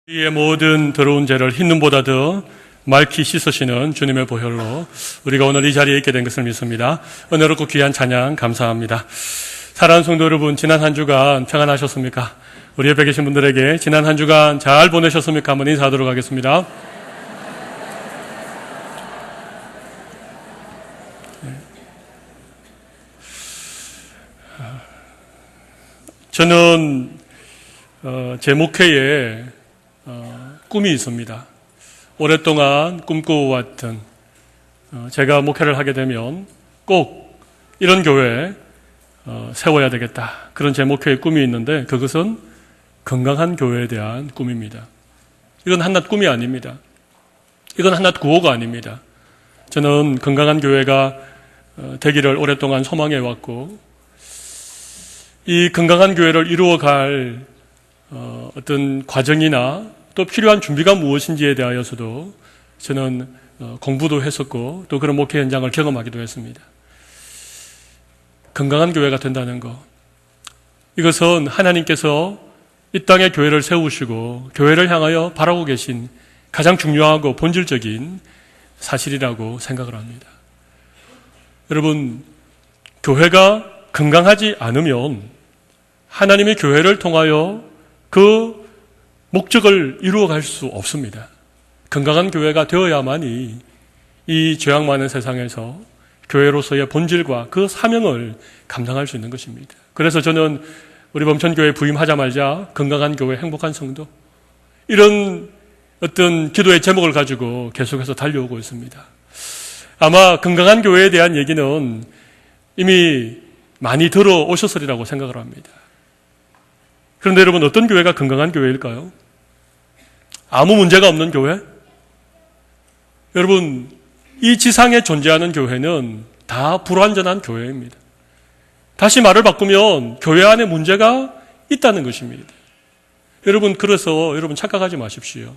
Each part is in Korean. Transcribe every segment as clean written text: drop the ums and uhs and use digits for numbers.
우리의 모든 더러운 죄를 흰 눈보다 더 맑게 씻으시는 주님의 보혈로 우리가 오늘 이 자리에 있게 된 것을 믿습니다. 은혜롭고 귀한 찬양 감사합니다. 사랑하는 성도 여러분, 지난 한 주간 평안하셨습니까? 우리 옆에 계신 분들에게 지난 한 주간 잘 보내셨습니까? 한번 인사하도록 하겠습니다. 저는 제 목회에 꿈이 있습니다. 오랫동안 꿈꿔왔던, 제가 목회를 하게 되면 꼭 이런 교회 세워야 되겠다, 그런 제 목회의 꿈이 있는데, 그것은 건강한 교회에 대한 꿈입니다. 이건 한낱 꿈이 아닙니다. 이건 한낱 구호가 아닙니다. 저는 건강한 교회가 되기를 오랫동안 소망해왔고, 이 건강한 교회를 이루어갈 어떤 과정이나 또 필요한 준비가 무엇인지에 대하여서도 저는 공부도 했었고, 또 그런 목회 현장을 경험하기도 했습니다. 건강한 교회가 된다는 것, 이것은 하나님께서 이 땅에 교회를 세우시고 교회를 향하여 바라고 계신 가장 중요하고 본질적인 사실이라고 생각을 합니다. 여러분, 교회가 건강하지 않으면 하나님의 교회를 통하여 그 목적을 이루어갈 수 없습니다. 건강한 교회가 되어야만이 이 죄악 많은 세상에서 교회로서의 본질과 그 사명을 감당할 수 있는 것입니다. 그래서 저는 우리 범천교회 부임하자마자 건강한 교회, 행복한 성도, 이런 어떤 기도의 제목을 가지고 계속해서 달려오고 있습니다. 아마 건강한 교회에 대한 얘기는 이미 많이 들어오셨으리라고 생각을 합니다. 그런데 여러분, 어떤 교회가 건강한 교회일까요? 아무 문제가 없는 교회? 여러분, 이 지상에 존재하는 교회는 다 불완전한 교회입니다. 다시 말을 바꾸면 교회 안에 문제가 있다는 것입니다. 여러분, 그래서 여러분 착각하지 마십시오.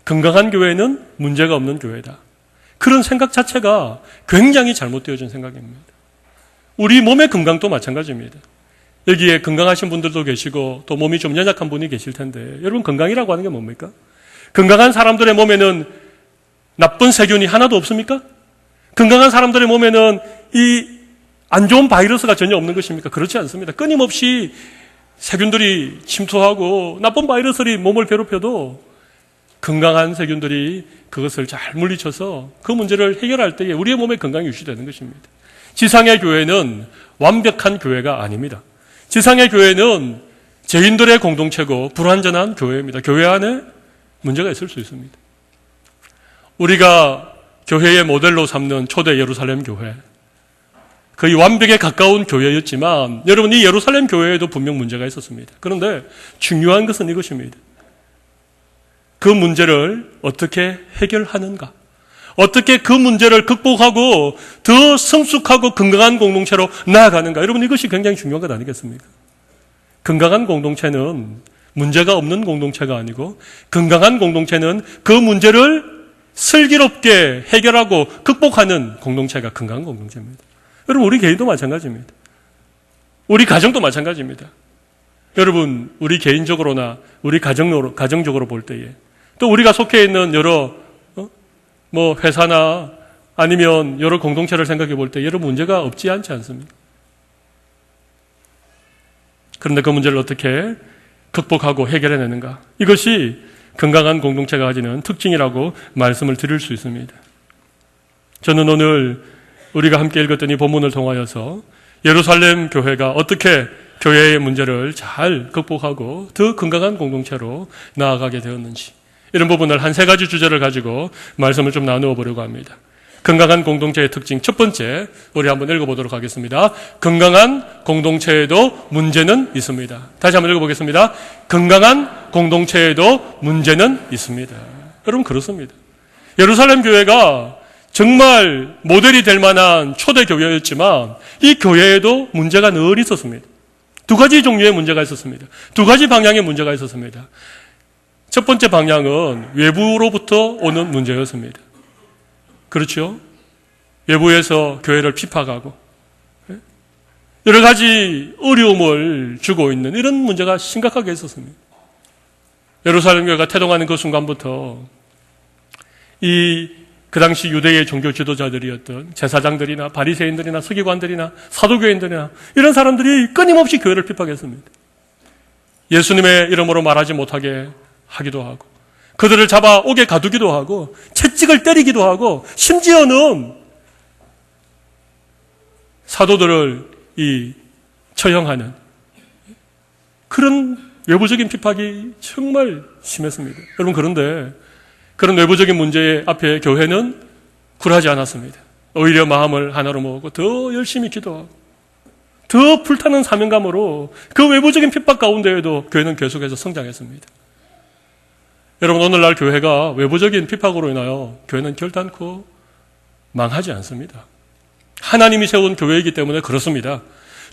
건강한 교회는 문제가 없는 교회다, 그런 생각 자체가 굉장히 잘못되어진 생각입니다. 우리 몸의 건강도 마찬가지입니다. 여기에 건강하신 분들도 계시고 또 몸이 좀 연약한 분이 계실 텐데, 여러분, 건강이라고 하는 게 뭡니까? 건강한 사람들의 몸에는 나쁜 세균이 하나도 없습니까? 건강한 사람들의 몸에는 이 안 좋은 바이러스가 전혀 없는 것입니까? 그렇지 않습니다. 끊임없이 세균들이 침투하고 나쁜 바이러스들이 몸을 괴롭혀도 건강한 세균들이 그것을 잘 물리쳐서 그 문제를 해결할 때에 우리의 몸의 건강이 유지되는 것입니다. 지상의 교회는 완벽한 교회가 아닙니다. 지상의 교회는 죄인들의 공동체고 불완전한 교회입니다. 교회 안에 문제가 있을 수 있습니다. 우리가 교회의 모델로 삼는 초대 예루살렘 교회, 거의 완벽에 가까운 교회였지만, 여러분, 이 예루살렘 교회에도 분명 문제가 있었습니다. 그런데 중요한 것은 이것입니다. 그 문제를 어떻게 해결하는가, 어떻게 그 문제를 극복하고 더 성숙하고 건강한 공동체로 나아가는가, 여러분, 이것이 굉장히 중요한 것 아니겠습니까? 건강한 공동체는 문제가 없는 공동체가 아니고, 건강한 공동체는 그 문제를 슬기롭게 해결하고 극복하는 공동체가 건강한 공동체입니다. 여러분, 우리 개인도 마찬가지입니다. 우리 가정도 마찬가지입니다. 여러분, 우리 개인적으로나 우리 가정적으로 볼 때에, 또 우리가 속해 있는 여러 회사나 아니면 여러 공동체를 생각해 볼 때 여러 문제가 없지 않지 않습니까? 그런데 그 문제를 어떻게 극복하고 해결해내는가, 이것이 건강한 공동체가 가지는 특징이라고 말씀을 드릴 수 있습니다. 저는 오늘 우리가 함께 읽었던 이 본문을 통하여서 예루살렘 교회가 어떻게 교회의 문제를 잘 극복하고 더 건강한 공동체로 나아가게 되었는지, 이런 부분을 한 3가지 주제를 가지고 말씀을 좀 나누어 보려고 합니다. 건강한 공동체의 특징, 첫 번째, 우리 한번 읽어보도록 하겠습니다. 건강한 공동체에도 문제는 있습니다. 다시 한번 읽어보겠습니다. 건강한 공동체에도 문제는 있습니다. 여러분, 그렇습니다. 예루살렘 교회가 정말 모델이 될 만한 초대 교회였지만 이 교회에도 문제가 늘 있었습니다. 2가지 종류의 문제가 있었습니다. 2가지 방향의 문제가 있었습니다. 첫 번째 방향은 외부로부터 오는 문제였습니다. 그렇죠? 외부에서 교회를 핍박하고 여러 가지 어려움을 주고 있는 이런 문제가 심각하게 있었습니다. 예루살렘 교회가 태동하는 그 순간부터 그 당시 유대의 종교 지도자들이었던 제사장들이나 바리새인들이나 서기관들이나 사두개인들이나 이런 사람들이 끊임없이 교회를 핍박했습니다. 예수님의 이름으로 말하지 못하게 하기도 하고, 그들을 잡아 옥에 가두기도 하고, 채찍을 때리기도 하고, 심지어는 사도들을 처형하는 그런 외부적인 핍박이 정말 심했습니다. 여러분, 그런데 그런 외부적인 문제 앞에 교회는 굴하지 않았습니다. 오히려 마음을 하나로 모으고 더 열심히 기도하고 더 불타는 사명감으로 그 외부적인 핍박 가운데에도 교회는 계속해서 성장했습니다. 여러분, 오늘날 교회가 외부적인 핍박으로 인하여 교회는 결단코 망하지 않습니다. 하나님이 세운 교회이기 때문에 그렇습니다.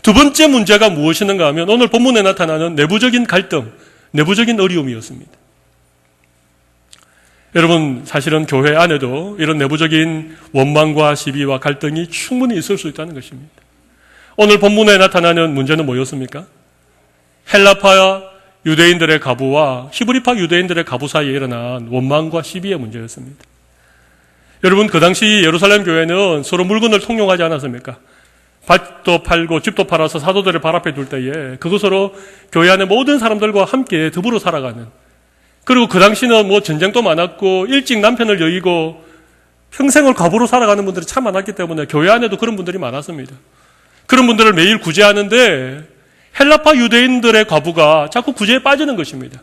두 번째 문제가 무엇이는가 하면 오늘 본문에 나타나는 내부적인 갈등, 내부적인 어려움이었습니다. 여러분, 사실은 교회 안에도 이런 내부적인 원망과 시비와 갈등이 충분히 있을 수 있다는 것입니다. 오늘 본문에 나타나는 문제는 뭐였습니까? 헬라파 유대인들의 가부와 히브리파 유대인들의 가부 사이에 일어난 원망과 시비의 문제였습니다. 여러분, 그 당시 예루살렘 교회는 서로 물건을 통용하지 않았습니까? 밭도 팔고 집도 팔아서 사도들을 발 앞에 둘 때에 그것으로 교회 안의 모든 사람들과 함께 더불어 살아가는, 그리고 그 당시는 전쟁도 많았고 일찍 남편을 여의고 평생을 과부로 살아가는 분들이 참 많았기 때문에 교회 안에도 그런 분들이 많았습니다. 그런 분들을 매일 구제하는데 헬라파 유대인들의 과부가 자꾸 구제에 빠지는 것입니다.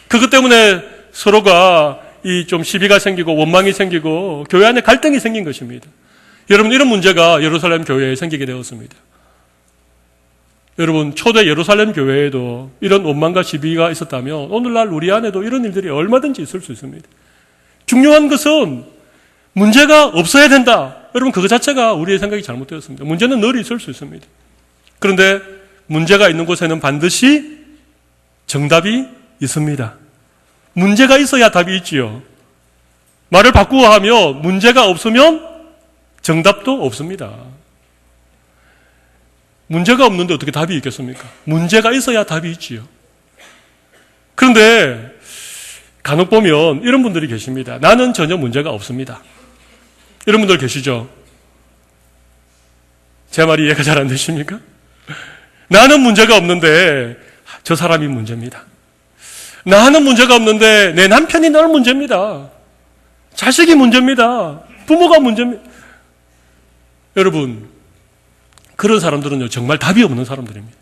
그것 때문에 서로가 좀 시비가 생기고 원망이 생기고 교회 안에 갈등이 생긴 것입니다. 여러분, 이런 문제가 예루살렘 교회에 생기게 되었습니다. 여러분, 초대 예루살렘 교회에도 이런 원망과 시비가 있었다면 오늘날 우리 안에도 이런 일들이 얼마든지 있을 수 있습니다. 중요한 것은 문제가 없어야 된다. 여러분, 그거 자체가 우리의 생각이 잘못되었습니다. 문제는 늘 있을 수 있습니다. 그런데 문제가 있는 곳에는 반드시 정답이 있습니다. 문제가 있어야 답이 있지요. 말을 바꾸어 하면 문제가 없으면 정답도 없습니다. 문제가 없는데 어떻게 답이 있겠습니까? 문제가 있어야 답이 있지요. 그런데 간혹 보면 이런 분들이 계십니다. 나는 전혀 문제가 없습니다. 이런 분들 계시죠? 제 말이 이해가 잘 안 되십니까? 나는 문제가 없는데 저 사람이 문제입니다. 나는 문제가 없는데 내 남편이 늘 문제입니다. 자식이 문제입니다. 부모가 문제입니다. 여러분, 그런 사람들은요, 정말 답이 없는 사람들입니다.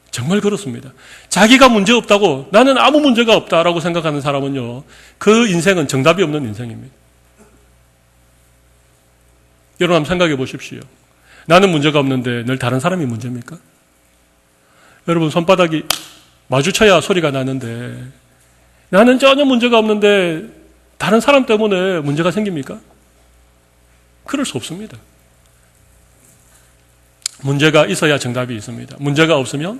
정말 그렇습니다. 자기가 문제 없다고, 나는 아무 문제가 없다라고 생각하는 사람은요, 그 인생은 정답이 없는 인생입니다. 여러분, 한번 생각해 보십시오. 나는 문제가 없는데 늘 다른 사람이 문제입니까? 여러분, 손바닥이 마주쳐야 소리가 나는데 나는 전혀 문제가 없는데 다른 사람 때문에 문제가 생깁니까? 그럴 수 없습니다. 문제가 있어야 정답이 있습니다. 문제가 없으면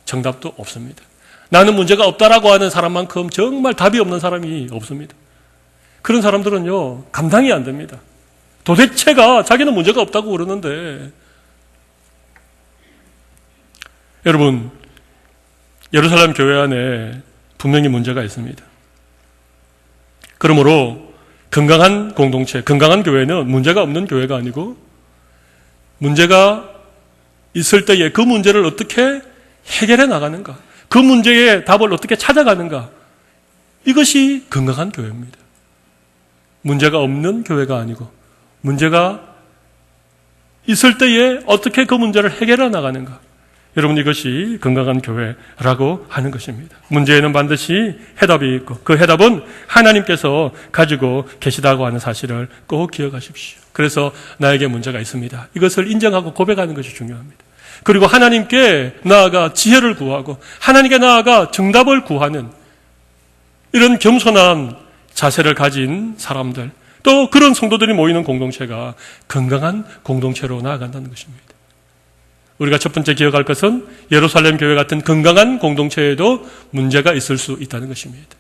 정답도 없습니다. 나는 문제가 없다라고 하는 사람만큼 정말 답이 없는 사람이 없습니다. 그런 사람들은요, 감당이 안 됩니다. 도대체가 자기는 문제가 없다고 그러는데, 여러분, 예루살렘 교회 안에 분명히 문제가 있습니다. 그러므로 건강한 공동체, 건강한 교회는 문제가 없는 교회가 아니고 문제가 있을 때에 그 문제를 어떻게 해결해 나가는가, 그 문제의 답을 어떻게 찾아가는가, 이것이 건강한 교회입니다. 문제가 없는 교회가 아니고 문제가 있을 때에 어떻게 그 문제를 해결해 나가는가, 여러분, 이것이 건강한 교회라고 하는 것입니다. 문제에는 반드시 해답이 있고 그 해답은 하나님께서 가지고 계시다고 하는 사실을 꼭 기억하십시오. 그래서 나에게 문제가 있습니다, 이것을 인정하고 고백하는 것이 중요합니다. 그리고 하나님께 나아가 지혜를 구하고 하나님께 나아가 정답을 구하는 이런 겸손한 자세를 가진 사람들, 또 그런 성도들이 모이는 공동체가 건강한 공동체로 나아간다는 것입니다. 우리가 첫 번째 기억할 것은 예루살렘 교회 같은 건강한 공동체에도 문제가 있을 수 있다는 것입니다.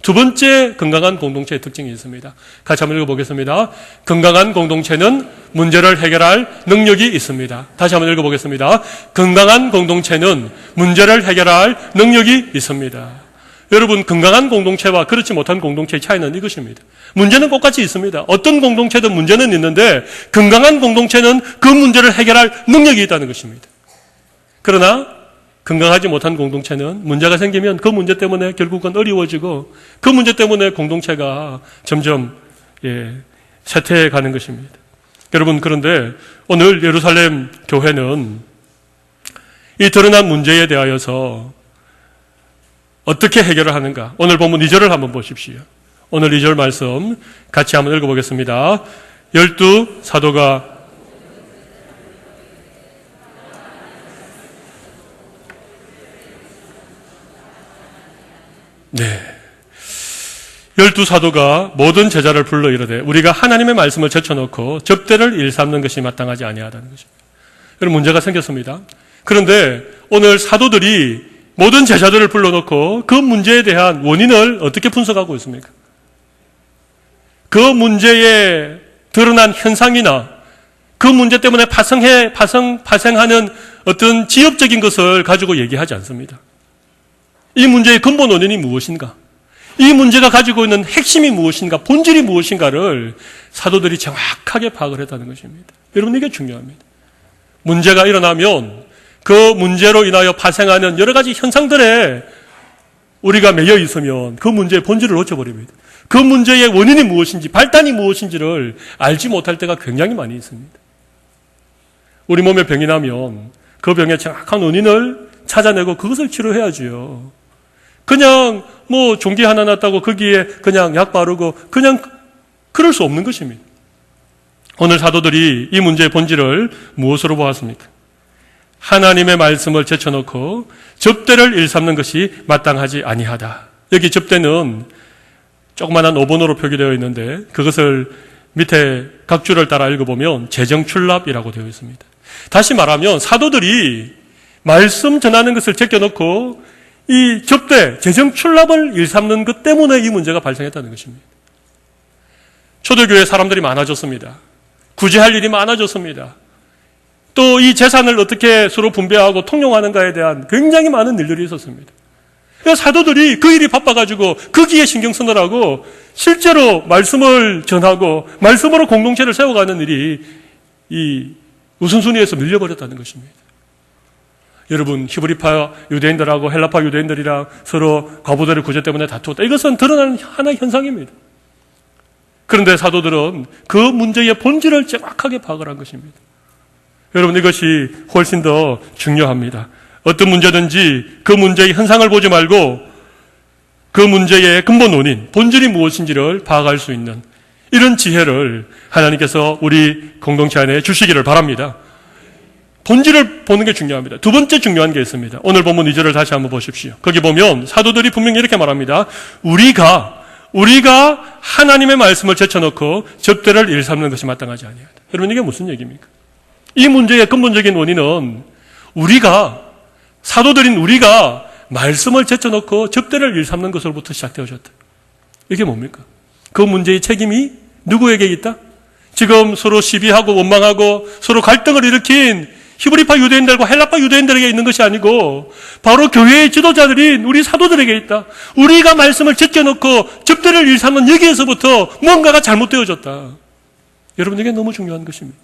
두 번째 건강한 공동체의 특징이 있습니다. 같이 한번 읽어보겠습니다. 건강한 공동체는 문제를 해결할 능력이 있습니다. 다시 한번 읽어보겠습니다. 건강한 공동체는 문제를 해결할 능력이 있습니다. 여러분, 건강한 공동체와 그렇지 못한 공동체의 차이는 이것입니다. 문제는 똑같이 있습니다. 어떤 공동체든 문제는 있는데 건강한 공동체는 그 문제를 해결할 능력이 있다는 것입니다. 그러나 건강하지 못한 공동체는 문제가 생기면 그 문제 때문에 결국은 어려워지고 그 문제 때문에 공동체가 점점 쇠퇴해 가는 것입니다. 여러분, 그런데 오늘 예루살렘 교회는 이 드러난 문제에 대하여서 어떻게 해결을 하는가? 오늘 본문 2절을 한번 보십시오. 오늘 2절 말씀 같이 한번 읽어보겠습니다. 12 사도가 열두 사도가 모든 제자를 불러 이르되 우리가 하나님의 말씀을 제쳐놓고 접대를 일삼는 것이 마땅하지 아니하다는 것입니다. 여러분, 문제가 생겼습니다. 그런데 오늘 사도들이 모든 제자들을 불러놓고 그 문제에 대한 원인을 어떻게 분석하고 있습니까? 그 문제에 드러난 현상이나 그 문제 때문에 파생하는 어떤 지엽적인 것을 가지고 얘기하지 않습니다. 이 문제의 근본 원인이 무엇인가? 이 문제가 가지고 있는 핵심이 무엇인가? 본질이 무엇인가를 사도들이 정확하게 파악을 했다는 것입니다. 여러분, 이게 중요합니다. 문제가 일어나면 그 문제로 인하여 파생하는 여러 가지 현상들에 우리가 매여 있으면 그 문제의 본질을 놓쳐버립니다. 그 문제의 원인이 무엇인지, 발단이 무엇인지를 알지 못할 때가 굉장히 많이 있습니다. 우리 몸에 병이 나면 그 병의 정확한 원인을 찾아내고 그것을 치료해야지요. 그냥 종기 하나 났다고 거기에 그냥 약 바르고 그냥 그럴 수 없는 것입니다. 오늘 사도들이 이 문제의 본질을 무엇으로 보았습니까? 하나님의 말씀을 제쳐놓고 접대를 일삼는 것이 마땅하지 아니하다. 여기 접대는 조그마한 5번으로 표기되어 있는데 그것을 밑에 각 줄을 따라 읽어보면 재정출납이라고 되어 있습니다. 다시 말하면 사도들이 말씀 전하는 것을 제껴놓고 이 접대, 재정출납을 일삼는 것 때문에 이 문제가 발생했다는 것입니다. 초대교회 사람들이 많아졌습니다. 굳이 할 일이 많아졌습니다. 또 이 재산을 어떻게 서로 분배하고 통용하는가에 대한 굉장히 많은 일들이 있었습니다. 그래서 사도들이 그 일이 바빠가지고 거기에 신경 쓰느라고 실제로 말씀을 전하고 말씀으로 공동체를 세워가는 일이 이 우선순위에서 밀려버렸다는 것입니다. 여러분, 히브리파 유대인들하고 헬라파 유대인들이랑 서로 과부들의 구제 때문에 다투었다. 이것은 드러나는 하나의 현상입니다. 그런데 사도들은 그 문제의 본질을 정확하게 파악을 한 것입니다. 여러분, 이것이 훨씬 더 중요합니다. 어떤 문제든지 그 문제의 현상을 보지 말고 그 문제의 근본 원인, 본질이 무엇인지를 파악할 수 있는 이런 지혜를 하나님께서 우리 공동체 안에 주시기를 바랍니다. 본질을 보는 게 중요합니다. 두 번째 중요한 게 있습니다. 오늘 본문 2절을 다시 한번 보십시오. 거기 보면 사도들이 분명히 이렇게 말합니다. 우리가 하나님의 말씀을 제쳐놓고 접대를 일삼는 것이 마땅하지 아니하다. 여러분, 이게 무슨 얘기입니까? 이 문제의 근본적인 원인은 사도들인 우리가 말씀을 제쳐놓고 접대를 일삼는 것으로부터 시작되어졌다. 이게 뭡니까? 그 문제의 책임이 누구에게 있다? 지금 서로 시비하고 원망하고 서로 갈등을 일으킨 히브리파 유대인들과 헬라파 유대인들에게 있는 것이 아니고 바로 교회의 지도자들인 우리 사도들에게 있다. 우리가 말씀을 제껴놓고 접대를 일삼는 여기에서부터 뭔가가 잘못되어졌다. 여러분, 이게 너무 중요한 것입니다.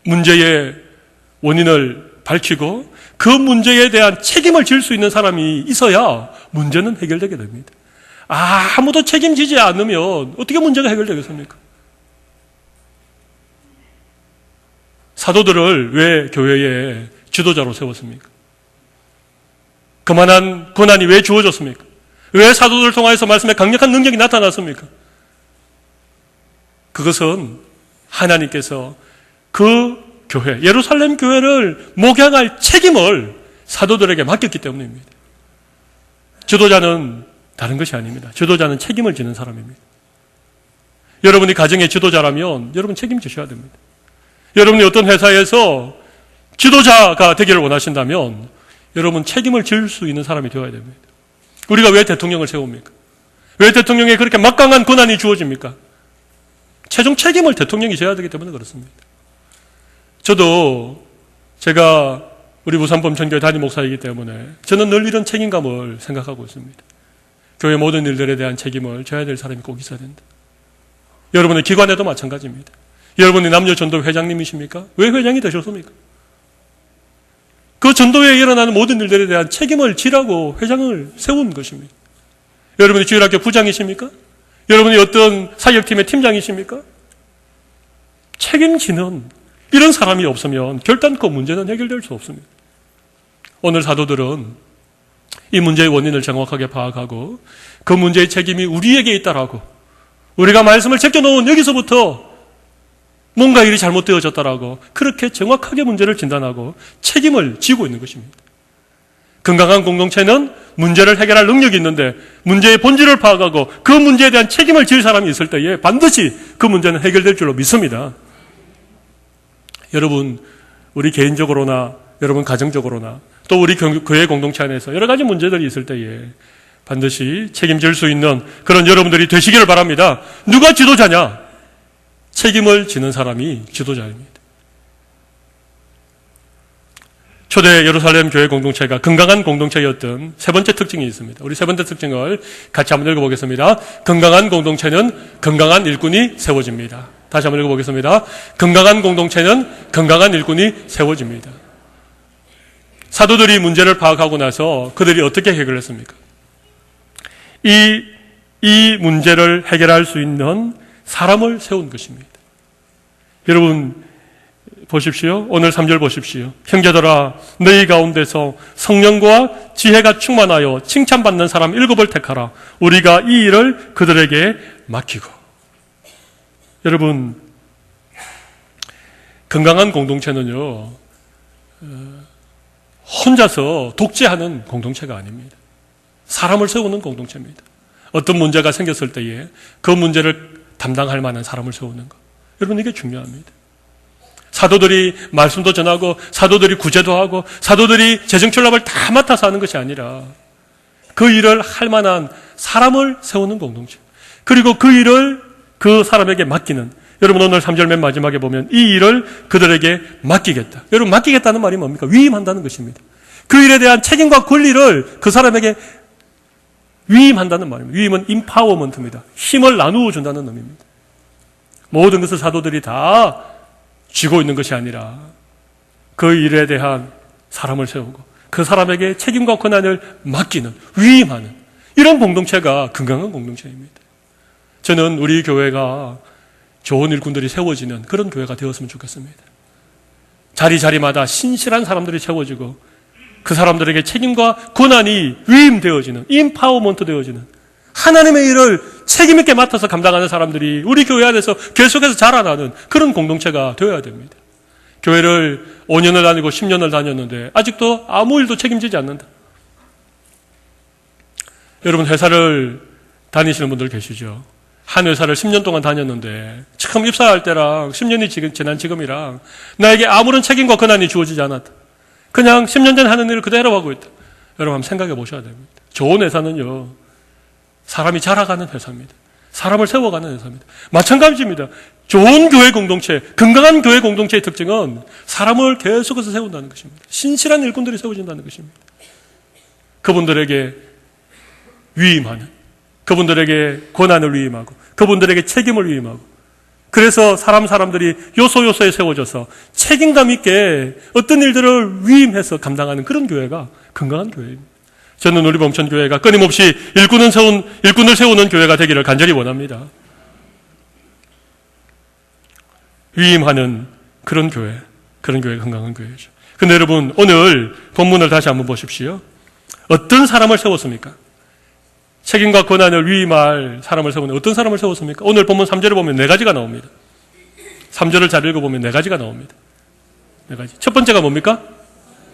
문제의 원인을 밝히고 그 문제에 대한 책임을 질 수 있는 사람이 있어야 문제는 해결되게 됩니다. 아무도 책임지지 않으면 어떻게 문제가 해결되겠습니까? 사도들을 왜 교회의 지도자로 세웠습니까? 그만한 권한이 왜 주어졌습니까? 왜 사도들을 통하여서 말씀에 강력한 능력이 나타났습니까? 그것은 하나님께서 그 교회, 예루살렘 교회를 목양할 책임을 사도들에게 맡겼기 때문입니다. 지도자는 다른 것이 아닙니다. 지도자는 책임을 지는 사람입니다. 여러분이 가정의 지도자라면 여러분 책임지셔야 됩니다. 여러분이 어떤 회사에서 지도자가 되기를 원하신다면 여러분 책임을 질 수 있는 사람이 되어야 됩니다. 우리가 왜 대통령을 세웁니까? 왜 대통령에 그렇게 막강한 권한이 주어집니까? 최종 책임을 대통령이 져야 되기 때문에 그렇습니다. 저도 제가 우리 부산범천교회 담임 목사이기 때문에 저는 늘 이런 책임감을 생각하고 있습니다. 교회 모든 일들에 대한 책임을 져야 될 사람이 꼭 있어야 된다. 여러분의 기관에도 마찬가지입니다. 여러분이 남녀전도 회장님이십니까? 왜 회장이 되셨습니까? 그 전도회에 일어나는 모든 일들에 대한 책임을 지라고 회장을 세운 것입니다. 여러분이 주일학교 부장이십니까? 여러분이 어떤 사역팀의 팀장이십니까? 책임지는 이런 사람이 없으면 결단코 문제는 해결될 수 없습니다. 오늘 사도들은 이 문제의 원인을 정확하게 파악하고 그 문제의 책임이 우리에게 있다라고, 우리가 말씀을 제껴놓은 여기서부터 뭔가 일이 잘못되어졌다라고 그렇게 정확하게 문제를 진단하고 책임을 지고 있는 것입니다. 건강한 공동체는 문제를 해결할 능력이 있는데 문제의 본질을 파악하고 그 문제에 대한 책임을 질 사람이 있을 때에 반드시 그 문제는 해결될 줄로 믿습니다. 여러분, 우리 개인적으로나 여러분 가정적으로나 또 우리 교회 공동체 안에서 여러 가지 문제들이 있을 때에 반드시 책임질 수 있는 그런 여러분들이 되시기를 바랍니다. 누가 지도자냐? 책임을 지는 사람이 지도자입니다. 초대 예루살렘 교회 공동체가 건강한 공동체였던 세 번째 특징이 있습니다. 우리 세 번째 특징을 같이 한번 읽어보겠습니다. 건강한 공동체는 건강한 일꾼이 세워집니다. 다시 한번 읽어보겠습니다. 건강한 공동체는 건강한 일꾼이 세워집니다. 사도들이 문제를 파악하고 나서 그들이 어떻게 해결했습니까? 이 문제를 해결할 수 있는 사람을 세운 것입니다. 여러분 보십시오. 오늘 3절 보십시오. 형제들아, 너희 가운데서 성령과 지혜가 충만하여 칭찬받는 사람 7을 택하라. 우리가 이 일을 그들에게 맡기고. 여러분, 건강한 공동체는요, 혼자서 독재하는 공동체가 아닙니다. 사람을 세우는 공동체입니다. 어떤 문제가 생겼을 때에 그 문제를 담당할 만한 사람을 세우는 것. 여러분, 이게 중요합니다. 사도들이 말씀도 전하고 사도들이 구제도 하고 사도들이 재정출납을 다 맡아서 하는 것이 아니라 그 일을 할 만한 사람을 세우는 공동체. 그리고 그 일을 그 사람에게 맡기는. 여러분, 오늘 3절 맨 마지막에 보면 이 일을 그들에게 맡기겠다. 여러분, 맡기겠다는 말이 뭡니까? 위임한다는 것입니다. 그 일에 대한 책임과 권리를 그 사람에게 위임한다는 말입니다. 위임은 임파워먼트입니다. 힘을 나누어 준다는 의미입니다. 모든 것을 사도들이 다 쥐고 있는 것이 아니라 그 일에 대한 사람을 세우고 그 사람에게 책임과 권한을 맡기는, 위임하는 이런 공동체가 건강한 공동체입니다. 저는 우리 교회가 좋은 일꾼들이 세워지는 그런 교회가 되었으면 좋겠습니다. 자리마다 신실한 사람들이 세워지고 그 사람들에게 책임과 권한이 위임되어지는, 임파워먼트 되어지는 하나님의 일을 책임있게 맡아서 감당하는 사람들이 우리 교회 안에서 계속해서 자라나는 그런 공동체가 되어야 됩니다. 교회를 5년을 다니고 10년을 다녔는데 아직도 아무 일도 책임지지 않는다. 여러분, 회사를 다니시는 분들 계시죠? 한 회사를 10년 동안 다녔는데 처음 입사할 때랑 10년이 지난 지금이랑 나에게 아무런 책임과 권한이 주어지지 않았다. 그냥 10년 전 하는 일을 그대로 하고 있다. 여러분, 한번 생각해 보셔야 됩니다. 좋은 회사는요, 사람이 자라가는 회사입니다. 사람을 세워가는 회사입니다. 마찬가지입니다. 좋은 교회 공동체, 건강한 교회 공동체의 특징은 사람을 계속해서 세운다는 것입니다. 신실한 일꾼들이 세워진다는 것입니다. 그분들에게 위임하는, 그분들에게 권한을 위임하고 그분들에게 책임을 위임하고, 그래서 사람들이 요소요소에 세워져서 책임감 있게 어떤 일들을 위임해서 감당하는 그런 교회가 건강한 교회입니다. 저는 우리 범천교회가 끊임없이 일꾼을 세우는 교회가 되기를 간절히 원합니다. 위임하는 그런 교회가 건강한 교회죠. 근데 여러분, 오늘 본문을 다시 한번 보십시오. 어떤 사람을 세웠습니까? 책임과 권한을 위임할 사람을 세우는 어떤 사람을 세웠습니까? 오늘 본문 3절을 보면 4가지가 나옵니다. 3절을 잘 읽어보면 4가지가 나옵니다. 4가지. 첫 번째가 뭡니까?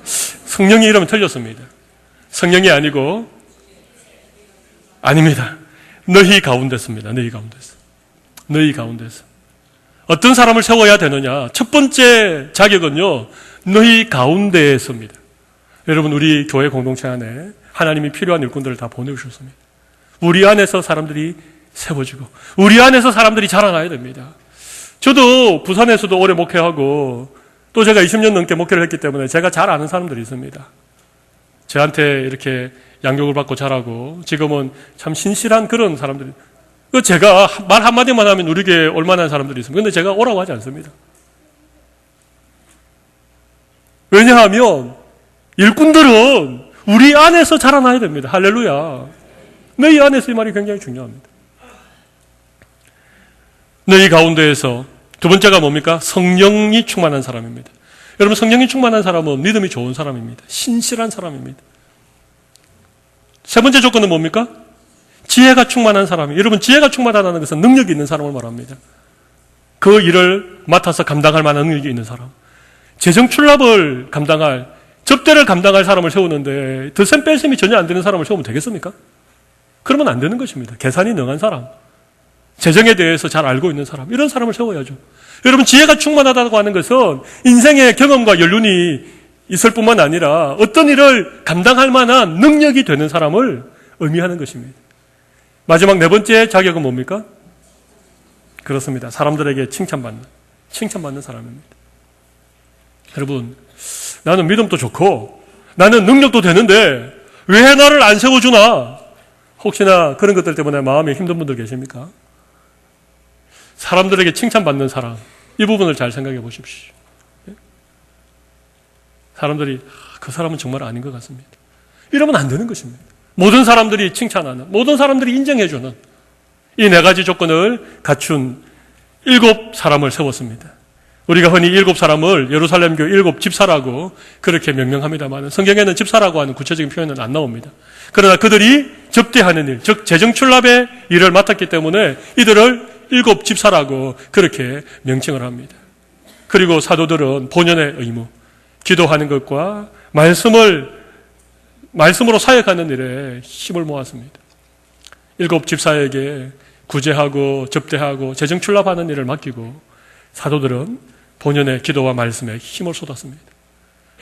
성령이 이러면 틀렸습니다. 성령이 아니고, 아닙니다. 너희 가운데서입니다. 너희 가운데서. 어떤 사람을 세워야 되느냐? 첫 번째 자격은요, 너희 가운데에서입니다. 여러분, 우리 교회 공동체 안에 하나님이 필요한 일꾼들을 다 보내주셨습니다. 우리 안에서 사람들이 세워지고 우리 안에서 사람들이 자라나야 됩니다. 저도 부산에서도 오래 목회하고 또 제가 20년 넘게 목회를 했기 때문에 제가 잘 아는 사람들이 있습니다. 저한테 이렇게 양육을 받고 자라고 지금은 참 신실한 그런 사람들이, 제가 말 한마디만 하면 우리 교회에 올만한 사람들이 있습니다. 그런데 제가 오라고 하지 않습니다. 왜냐하면 일꾼들은 우리 안에서 자라나야 됩니다. 할렐루야. 너희 안에서 이 말이 굉장히 중요합니다. 너희 가운데에서 두 번째가 뭡니까? 성령이 충만한 사람입니다. 여러분, 성령이 충만한 사람은 믿음이 좋은 사람입니다. 신실한 사람입니다. 세 번째 조건은 뭡니까? 지혜가 충만한 사람이에요. 여러분, 지혜가 충만하다는 것은 능력이 있는 사람을 말합니다. 그 일을 맡아서 감당할 만한 능력이 있는 사람. 재정출납을 감당할, 접대를 감당할 사람을 세우는데 덧셈 뺄셈이 전혀 안 되는 사람을 세우면 되겠습니까? 그러면 안 되는 것입니다. 계산이 능한 사람, 재정에 대해서 잘 알고 있는 사람, 이런 사람을 세워야죠. 여러분, 지혜가 충만하다고 하는 것은 인생의 경험과 연륜이 있을 뿐만 아니라 어떤 일을 감당할 만한 능력이 되는 사람을 의미하는 것입니다. 마지막 네 번째 자격은 뭡니까? 그렇습니다. 사람들에게 칭찬받는 사람입니다. 여러분, 나는 믿음도 좋고 나는 능력도 되는데 왜 나를 안 세워주나? 혹시나 그런 것들 때문에 마음이 힘든 분들 계십니까? 사람들에게 칭찬받는 사람, 이 부분을 잘 생각해 보십시오. 사람들이 그 사람은 정말 아닌 것 같습니다. 이러면 안 되는 것입니다. 모든 사람들이 칭찬하는, 모든 사람들이 인정해주는 이 네 가지 조건을 갖춘 7 사람을 세웠습니다. 우리가 흔히 7 사람을 예루살렘 교회 7 집사라고 그렇게 명명합니다만 성경에는 집사라고 하는 구체적인 표현은 안 나옵니다. 그러나 그들이 접대하는 일, 즉 재정출납의 일을 맡았기 때문에 이들을 7 집사라고 그렇게 명칭을 합니다. 그리고 사도들은 본연의 의무, 기도하는 것과 말씀으로 사역하는 일에 힘을 모았습니다. 7 집사에게 구제하고 접대하고 재정출납하는 일을 맡기고 사도들은 본연의 기도와 말씀에 힘을 쏟았습니다.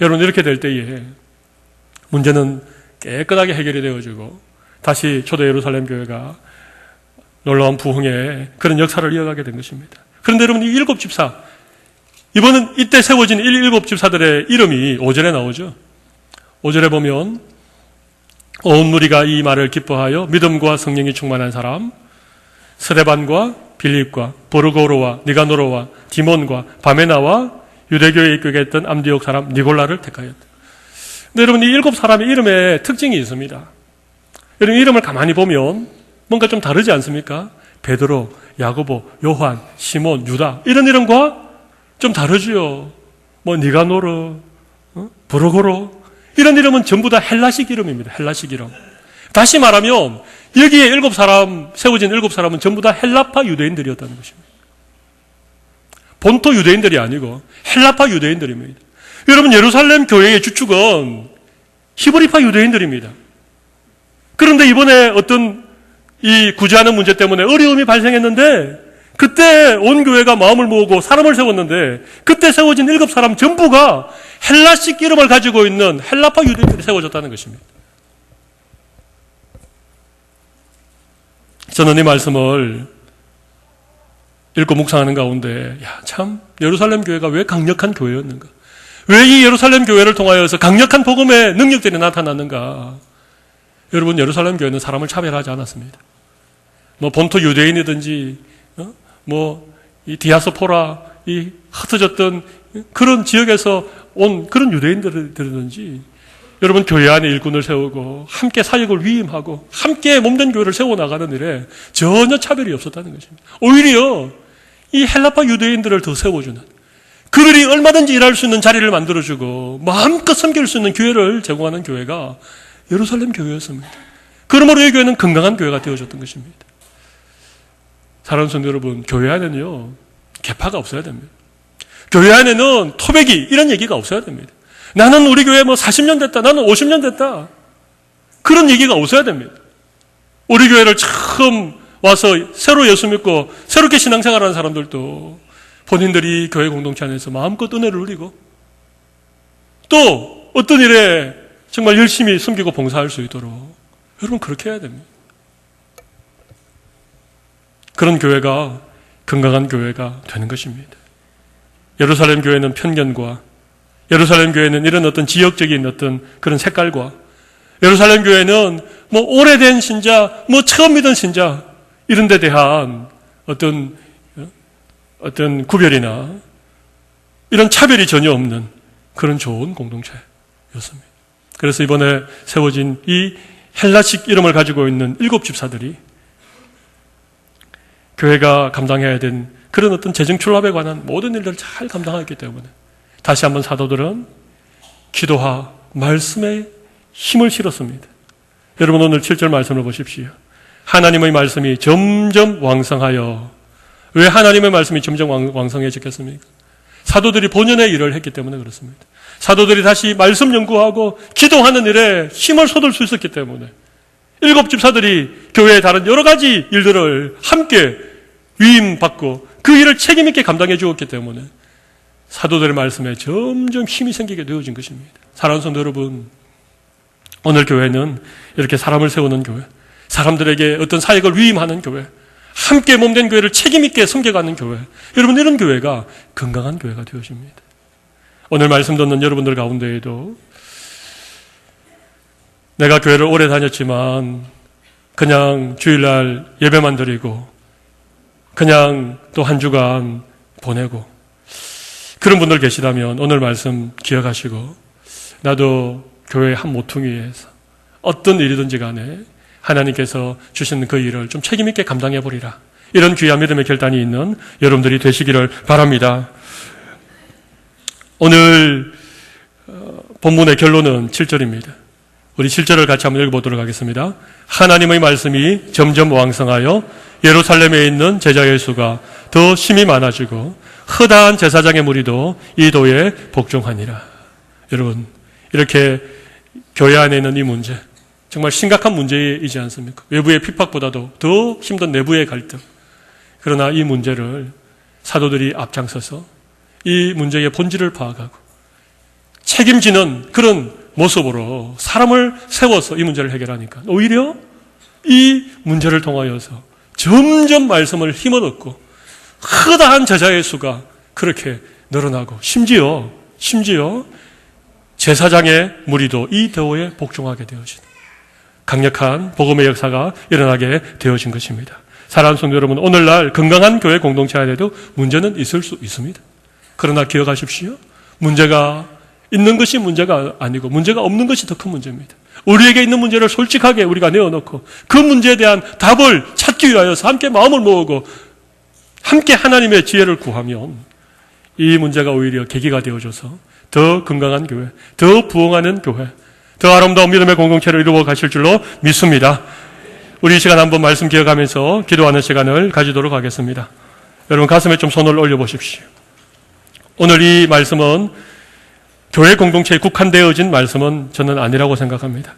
여러분, 이렇게 될 때에 문제는 깨끗하게 해결이 되어지고 다시 초대 예루살렘 교회가 놀라운 부흥의 그런 역사를 이어가게 된 것입니다. 그런데 여러분, 이 7 집사, 이번은 이때 세워진 7 집사들의 이름이 5절에 나오죠. 5절에 보면 온 무리가 이 말을 기뻐하여 믿음과 성령이 충만한 사람 스데반과 빌립과 보르고로와 니가노로와 디몬과 바메나와 유대교에 입교했던 암디옥 사람 니골라를 택하였다. 근데 여러분, 이 7 사람의 이름에 특징이 있습니다. 여러분, 이름을 가만히 보면 뭔가 좀 다르지 않습니까? 베드로, 야고보, 요한, 시몬, 유다, 이런 이름과 좀 다르지요. 뭐 니가노르, 보르고로, 이런 이름은 전부 다 헬라식 이름입니다. 헬라식 이름. 다시 말하면 여기에 7 사람, 세워진 7 사람은 전부 다 헬라파 유대인들이었다는 것입니다. 본토 유대인들이 아니고 헬라파 유대인들입니다. 여러분, 예루살렘 교회의 주축은 히브리파 유대인들입니다. 그런데 이번에 어떤 이 구제하는 문제 때문에 어려움이 발생했는데 그때 온 교회가 마음을 모으고 사람을 세웠는데 그때 세워진 7 사람 전부가 헬라식 이름을 가지고 있는 헬라파 유대인들이 세워졌다는 것입니다. 저는 이 말씀을 읽고 묵상하는 가운데 참 예루살렘 교회가 왜 강력한 교회였는가? 왜 이 예루살렘 교회를 통하여서 강력한 복음의 능력들이 나타났는가? 여러분, 예루살렘 교회는 사람을 차별하지 않았습니다. 뭐 본토 유대인이든지 이 디아스포라, 이 흩어졌던 그런 지역에서 온 그런 유대인들이든지 여러분, 교회 안에 일꾼을 세우고 함께 사역을 위임하고 함께 몸된 교회를 세워나가는 일에 전혀 차별이 없었다는 것입니다. 오히려 이 헬라파 유대인들을 더 세워주는, 그들이 얼마든지 일할 수 있는 자리를 만들어주고 마음껏 섬길 수 있는 기회를 제공하는 교회가 예루살렘 교회였습니다. 그러므로 이 교회는 건강한 교회가 되어졌던 것입니다. 사랑하는 성도 여러분, 교회 안에는요 계파가 없어야 됩니다. 교회 안에는 토백이 이런 얘기가 없어야 됩니다. 나는 우리 교회 40년 됐다, 나는 50년 됐다, 그런 얘기가 없어야 됩니다. 우리 교회를 처음 와서 새로 예수 믿고 새롭게 신앙생활하는 사람들도 본인들이 교회 공동체 안에서 마음껏 은혜를 누리고 또 어떤 일에 정말 열심히 섬기고 봉사할 수 있도록 여러분 그렇게 해야 됩니다. 그런 교회가 건강한 교회가 되는 것입니다. 예루살렘 교회는 편견과 예루살렘 교회는 이런 어떤 지역적인 어떤 그런 색깔과 예루살렘 교회는 뭐 오래된 신자, 뭐 처음 믿은 신자 이런 데 대한 어떤 구별이나 이런 차별이 전혀 없는 그런 좋은 공동체였습니다. 그래서 이번에 세워진 이 헬라식 이름을 가지고 있는 7 집사들이 교회가 감당해야 된 그런 어떤 재정 출납에 관한 모든 일들을 잘 감당하였기 때문에 다시 한번 사도들은 기도와 말씀에 힘을 실었습니다. 여러분 오늘 7절 말씀을 보십시오. 하나님의 말씀이 점점 왕성하여, 왜 하나님의 말씀이 점점 왕성해졌겠습니까? 사도들이 본연의 일을 했기 때문에 그렇습니다. 사도들이 다시 말씀 연구하고 기도하는 일에 힘을 쏟을 수 있었기 때문에 7 집사들이 교회의 다른 여러 가지 일들을 함께 위임받고 그 일을 책임있게 감당해 주었기 때문에 사도들의 말씀에 점점 힘이 생기게 되어진 것입니다. 사랑하는 성도 여러분, 오늘 교회는 이렇게 사람을 세우는 교회, 사람들에게 어떤 사역을 위임하는 교회, 함께 몸된 교회를 책임있게 섬겨가는 교회, 여러분 이런 교회가 건강한 교회가 되어집니다. 오늘 말씀 듣는 여러분들 가운데에도 내가 교회를 오래 다녔지만 그냥 주일날 예배만 드리고 그냥 또 한 주간 보내고 그런 분들 계시다면 오늘 말씀 기억하시고 나도 교회의 한 모퉁이에서 어떤 일이든지 간에 하나님께서 주신 그 일을 좀 책임있게 감당해 보리라. 이런 귀한 믿음의 결단이 있는 여러분들이 되시기를 바랍니다. 오늘 본문의 결론은 7절입니다. 우리 7절을 같이 한번 읽어보도록 하겠습니다. 하나님의 말씀이 점점 왕성하여 예루살렘에 있는 제자의 수가 더 심히 많아지고 허다한 제사장의 무리도 이 도에 복종하니라. 여러분, 이렇게 교회 안에 있는 이 문제, 정말 심각한 문제이지 않습니까? 외부의 핍박보다도 더 힘든 내부의 갈등. 그러나 이 문제를 사도들이 앞장서서 이 문제의 본질을 파악하고 책임지는 그런 모습으로 사람을 세워서 이 문제를 해결하니까 오히려 이 문제를 통하여서 점점 말씀을 힘을 얻고 허다한 제자의 수가 그렇게 늘어나고 심지어 제사장의 무리도 이 도에 복종하게 되어진 강력한 복음의 역사가 일어나게 되어진 것입니다. 사랑하는 성도 여러분, 오늘날 건강한 교회 공동체 안에도 문제는 있을 수 있습니다. 그러나 기억하십시오. 문제가 있는 것이 문제가 아니고 문제가 없는 것이 더 큰 문제입니다. 우리에게 있는 문제를 솔직하게 우리가 내어놓고 그 문제에 대한 답을 찾기 위하여서 함께 마음을 모으고 함께 하나님의 지혜를 구하면 이 문제가 오히려 계기가 되어줘서 더 건강한 교회, 더 부흥하는 교회, 더 아름다운 믿음의 공동체를 이루어 가실 줄로 믿습니다. 우리 이 시간 한번 말씀 기억하면서 기도하는 시간을 가지도록 하겠습니다. 여러분 가슴에 좀 손을 올려보십시오. 오늘 이 말씀은 교회 공동체에 국한되어진 말씀은 저는 아니라고 생각합니다.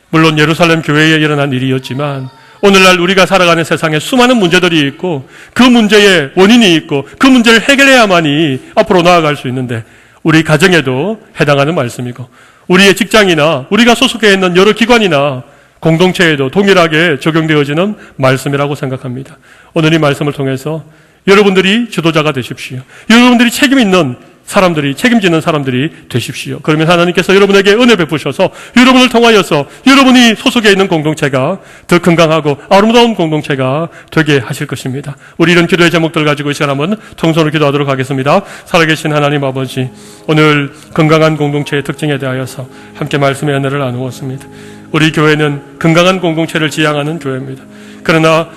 물론 예루살렘 교회에 일어난 일이었지만 오늘날 우리가 살아가는 세상에 수많은 문제들이 있고 그 문제에 원인이 있고 그 문제를 해결해야만이 앞으로 나아갈 수 있는데 우리 가정에도 해당하는 말씀이고 우리의 직장이나 우리가 소속해 있는 여러 기관이나 공동체에도 동일하게 적용되어지는 말씀이라고 생각합니다. 오늘 이 말씀을 통해서 여러분들이 지도자가 되십시오. 여러분들이 책임 있는 사람들이, 책임지는 사람들이 되십시오. 그러면 하나님께서 여러분에게 은혜 베푸셔서 여러분을 통하여서 여러분이 소속해 있는 공동체가 더 건강하고 아름다운 공동체가 되게 하실 것입니다. 우리 이런 기도의 제목들 가지고 이 시간 한번 통성으로 기도하도록 하겠습니다. 살아계신 하나님 아버지, 오늘 건강한 공동체의 특징에 대하여서 함께 말씀의 은혜를 나누었습니다. 우리 교회는 건강한 공동체를 지향하는 교회입니다. 그러나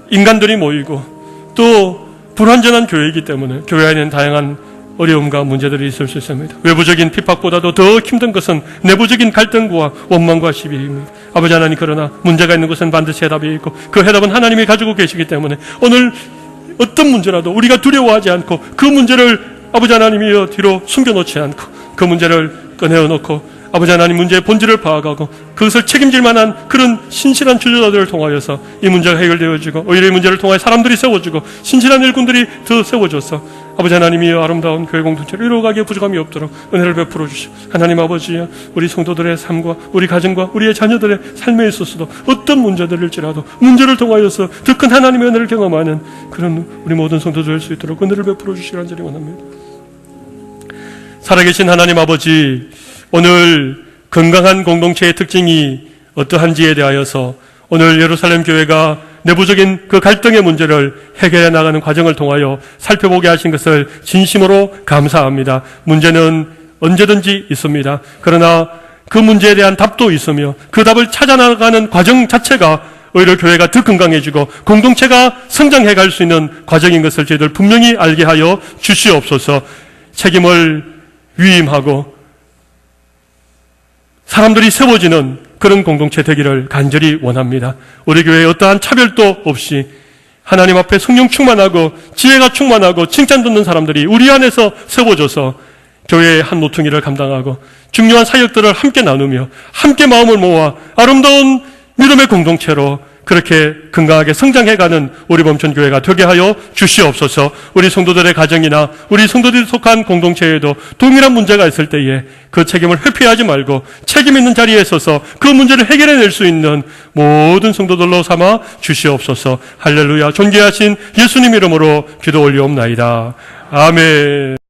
인간들이 모이고 또 불완전한 교회이기 때문에 교회 안에는 다양한 어려움과 문제들이 있을 수 있습니다. 외부적인 핍박보다도 더 힘든 것은 내부적인 갈등과 원망과 시비입니다. 아버지 하나님, 그러나 문제가 있는 것은 반드시 해답이 있고 그 해답은 하나님이 가지고 계시기 때문에 오늘 어떤 문제라도 우리가 두려워하지 않고 그 문제를 아버지 하나님이여 뒤로 숨겨놓지 않고 그 문제를 꺼내어놓고 아버지 하나님 문제의 본질을 파악하고 그것을 책임질 만한 그런 신실한 주저자들을 통하여서 이 문제가 해결되어지고 오히려 이 문제를 통하여 사람들이 세워지고 신실한 일꾼들이 더 세워져서 아버지 하나님이여 아름다운 교회 공동체를 이루어가기에 부족함이 없도록 은혜를 베풀어 주시오. 하나님 아버지여, 우리 성도들의 삶과 우리 가정과 우리의 자녀들의 삶에 있어서도 어떤 문제들일지라도 문제를 통하여서 더 큰 하나님의 은혜를 경험하는 그런 우리 모든 성도들 될 수 있도록 은혜를 베풀어 주시기 간절히 원합니다. 살아계신 하나님 아버지, 오늘 건강한 공동체의 특징이 어떠한지에 대하여서 오늘 예루살렘 교회가 내부적인 그 갈등의 문제를 해결해 나가는 과정을 통하여 살펴보게 하신 것을 진심으로 감사합니다. 문제는 언제든지 있습니다. 그러나 그 문제에 대한 답도 있으며 그 답을 찾아나가는 과정 자체가 오히려 교회가 더 건강해지고 공동체가 성장해 갈 수 있는 과정인 것을 저희들 분명히 알게 하여 주시옵소서. 책임을 위임하고 사람들이 세워지는 그런 공동체 되기를 간절히 원합니다. 우리 교회에 어떠한 차별도 없이 하나님 앞에 성령 충만하고 지혜가 충만하고 칭찬 듣는 사람들이 우리 안에서 세워져서 교회의 한 모퉁이를 감당하고 중요한 사역들을 함께 나누며 함께 마음을 모아 아름다운 믿음의 공동체로 그렇게 건강하게 성장해가는 우리 범천교회가 되게 하여 주시옵소서. 우리 성도들의 가정이나 우리 성도들이 속한 공동체에도 동일한 문제가 있을 때에 그 책임을 회피하지 말고 책임 있는 자리에 서서 그 문제를 해결해낼 수 있는 모든 성도들로 삼아 주시옵소서. 할렐루야. 존귀하신 예수님 이름으로 기도 올리옵나이다. 아멘.